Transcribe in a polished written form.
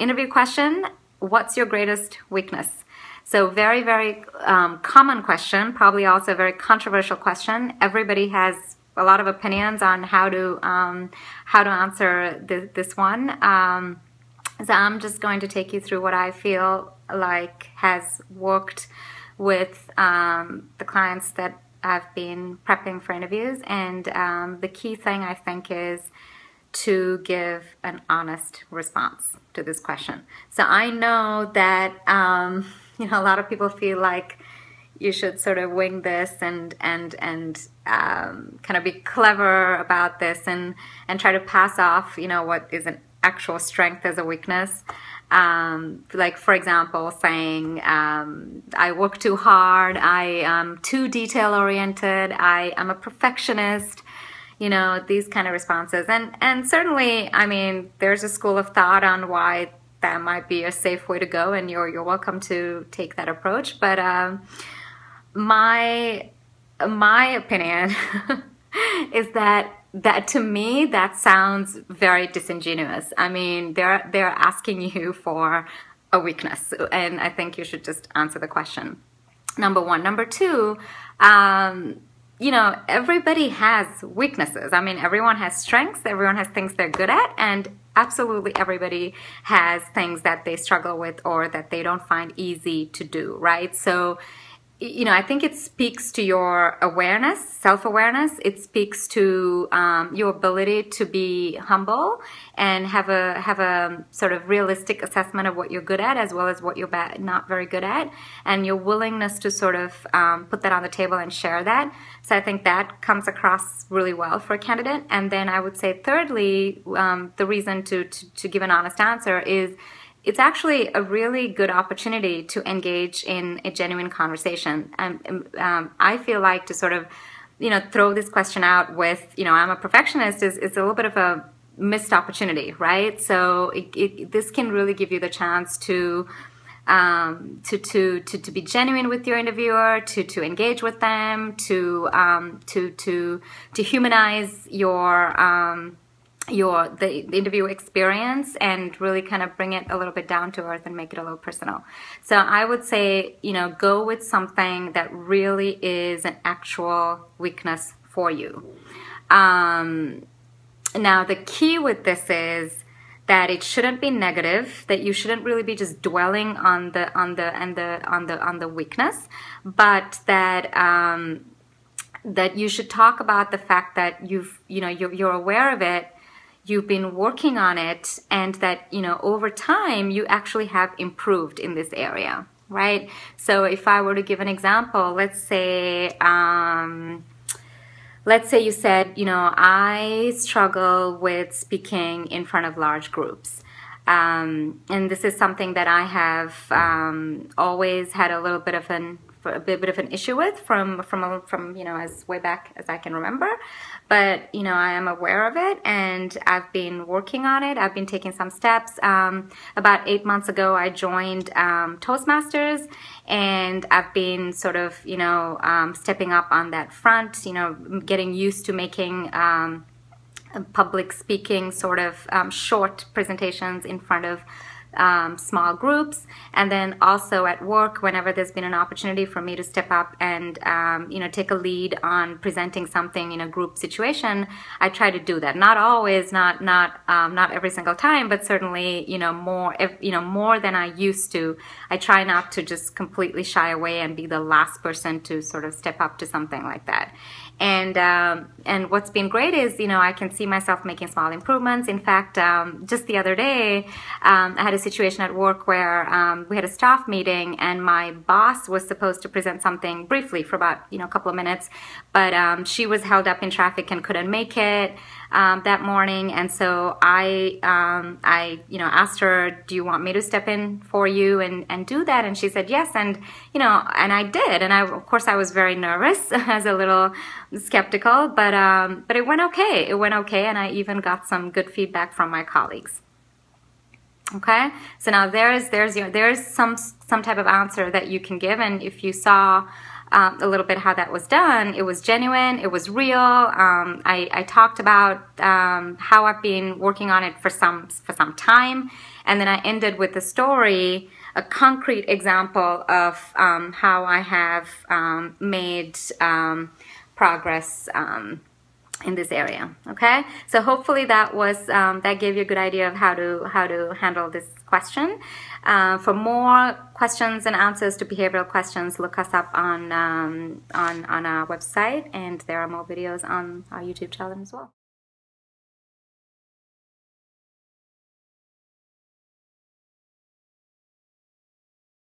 interview question, what's your greatest weakness? So very, very common question, probably also a very controversial question. Everybody has a lot of opinions on how to answer this one. So I'm just going to take you through what I feel like has worked with the clients that I've been prepping for interviews. And the key thing, I think, is to give an honest response to this question. So I know that a lot of people feel like you should sort of wing this and kind of be clever about this and try to pass off what is an actual strength as a weakness. Like, for example, saying, I work too hard, I am too detail-oriented, I am a perfectionist, these kind of responses. And certainly, I mean, there's a school of thought on why that might be a safe way to go, and you're welcome to take that approach. But my opinion is that to me, that sounds very disingenuous. I mean, they're asking you for a weakness, and I think you should just answer the question. Number one. Number two, everybody has weaknesses. I mean, everyone has strengths, everyone has things they're good at, and absolutely everybody has things that they struggle with or that they don't find easy to do, right? So, I think it speaks to your awareness, self-awareness. It speaks to your ability to be humble and have a sort of realistic assessment of what you're good at as well as what you're not very good at, and your willingness to sort of put that on the table and share that. So I think that comes across really well for a candidate. And then I would say thirdly, the reason to give an honest answer is it's actually a really good opportunity to engage in a genuine conversation. I feel like to sort of, throw this question out with, I'm a perfectionist is a little bit of a missed opportunity, right? So this can really give you the chance to be genuine with your interviewer, to engage with them, to humanize the interview experience and really kind of bring it a little bit down to earth and make it a little personal. So I would say, go with something that really is an actual weakness for you. Now the key with this is that it shouldn't be negative, that you shouldn't really be just dwelling on the weakness, but that you should talk about the fact that you're aware of it, you've been working on it, and that, over time you actually have improved in this area, right? So if I were to give an example, let's say you said, I struggle with speaking in front of large groups. And this is something that I have always had a little bit of an issue with from as way back as I can remember. But, I am aware of it and I've been working on it. I've been taking some steps. About 8 months ago, I joined Toastmasters, and I've been sort of, stepping up on that front, getting used to making public speaking sort of short presentations in front of small groups. And then also at work, whenever there's been an opportunity for me to step up and take a lead on presenting something in a group situation, I try to do that. Not always, not every single time, but certainly more than I used to. I try not to just completely shy away and be the last person to sort of step up to something like that. And what's been great is, I can see myself making small improvements. In fact, just the other day, I had a situation at work where we had a staff meeting, and my boss was supposed to present something briefly for about, a couple of minutes, but she was held up in traffic and couldn't make it that morning. And so I asked her, do you want me to step in for you and do that? And she said yes. And, and I did. And of course, I was very nervous, I was a little skeptical, but it went okay. It went okay. And I even got some good feedback from my colleagues. Okay. So now there's some type of answer that you can give. And if you saw a little bit how that was done. It was genuine. It was real. I talked about how I've been working on it for some time, and then I ended with a story, a concrete example of how I have made progress in this area. Okay, so hopefully that was that gave you a good idea of how to handle this question. For more questions and answers to behavioral questions, look us up on our website, and there are more videos on our YouTube channel as well.